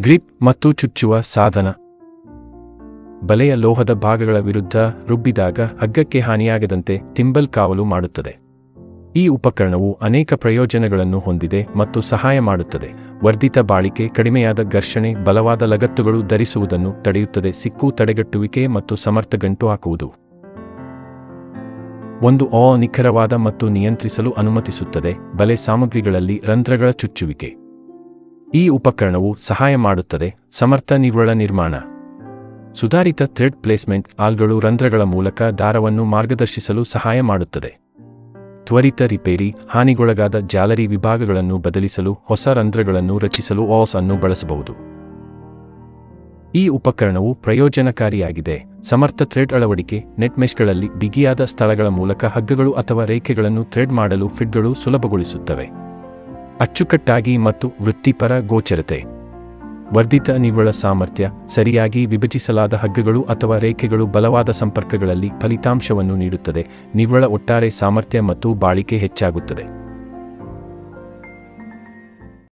Grip ಮತ್ತು ಚುಚ್ಚುವ ಸಾಧನ. ಬಲೆಯ ಲೋಹದ ಭಾಗಗಳ ವಿರುದ್ಧ ರುಬ್ಬಿದಾಗ ಹಗ್ಗಕ್ಕೆ ಹಾನಿಯಾಗದಂತೆ ತಿಂಬಲ್ ಕಾವಲು ಮಾಡುತ್ತದೆ. ಈ ಉಪಕರಣವು ಅನೇಕ ಪ್ರಯೋಜನಗಳನ್ನು ಹೊಂದಿದೆ ಮತ್ತು ಸಹಾಯ ಮಾಡುತ್ತದೆ. ವರ್ಧಿತ ಬಾಳಿಕೆ, ಕಡಿಮೆಯಾದ ಘರ್ಷಣೆ, ಬಲವಾದ ಲಗತ್ತುಗಳು ಧರಿಸುವುದನ್ನು ತಡೆಯುತ್ತದೆ, ಸಿಕ್ಕು ತಡೆಗಟ್ಟುವಿಕೆ ಮತ್ತು ಸಮರ್ಥ ಗಂಟು ಹಾಕುವುದು. ಒಂದು ನಿಖರವಾದ ಮತ್ತು ನಿಯಂತ್ರಿಸಲು ಅನುಮತಿಸುತ್ತದೆ. ಬಲೆ ಸಾಮಗ್ರಿಗಳಲ್ಲಿ ರಂಧ್ರಗಳ ಚುಚ್ಚುವಿಕೆ. ಈ ಉಪಕರಣವು ಸಹಾಯ ಮಾಡುತ್ತದೆ. ಸಮರ್ಥ ನಿವ್ವಳ ನಿರ್ಮಾಣ. ಸುಧಾರಿತ ಥ್ರೆಡ್ ಪ್ಲೇಸ್ಮೆಂಟ್, ಆಲ್ಗಳು ರಂಧ್ರಗಳ ಮೂಲಕ ದಾರವನ್ನು ಮಾರ್ಗದರ್ಶಿಸಲು ಸಹಾಯ ಮಾಡುತ್ತದೆ. ತ್ವರಿತ ರಿಪೇರಿ, ಹಾನಿಗೊಳಗಾದ ಜಾಲರಿ ವಿಭಾಗಗಳನ್ನು ಬದಲಿಸಲು ಹೊಸ ರಂಧ್ರಗಳನ್ನು ರಚಿಸಲು ಅನ್ನು ಬಳಸಬಹುದು. ಈ ಉಪಕರಣವು ಪ್ರಯೋಜನಕಾರಿಯಾಗಿದೆ. ಸಮರ್ಥ ಥ್ರೆಡ್ ಅಳವಡಿಕೆ, ನೆಟ್ ಮೆಶ್ಗಳಲ್ಲಿ ಬಿಗಿಯಾದ ಸ್ಥಳಗಳ ಮೂಲಕ ಹಗ್ಗಗಳು ಅಥವಾ ರೇಖೆಗಳನ್ನು ಥ್ರೆಡ್ ಮಾಡಲು ಫಿಟ್ಗಳು ಸುಲಭಗೊಳಿಸುತ್ತವೆ. ಅಚ್ಚುಕಟ್ಟಾಗಿ ಮತ್ತು ವೃತ್ತಿಪರ ಗೋಚರತೆ. ವರ್ಧಿತ ನಿವ್ವಳ ಸಾಮರ್ಥ್ಯ, ಸರಿಯಾಗಿ ವಿಭಜಿಸಲಾದ ಹಗ್ಗಗಳು ಅಥವಾ ರೇಖೆಗಳು ಬಲವಾದ ಸಂಪರ್ಕಗಳಲ್ಲಿ ಫಲಿತಾಂಶವನ್ನು ನೀಡುತ್ತದೆ. ನಿವ್ವಳ ಒಟ್ಟಾರೆ ಸಾಮರ್ಥ್ಯ ಮತ್ತು ಬಾಳಿಕೆ ಹೆಚ್ಚಾಗುತ್ತದೆ.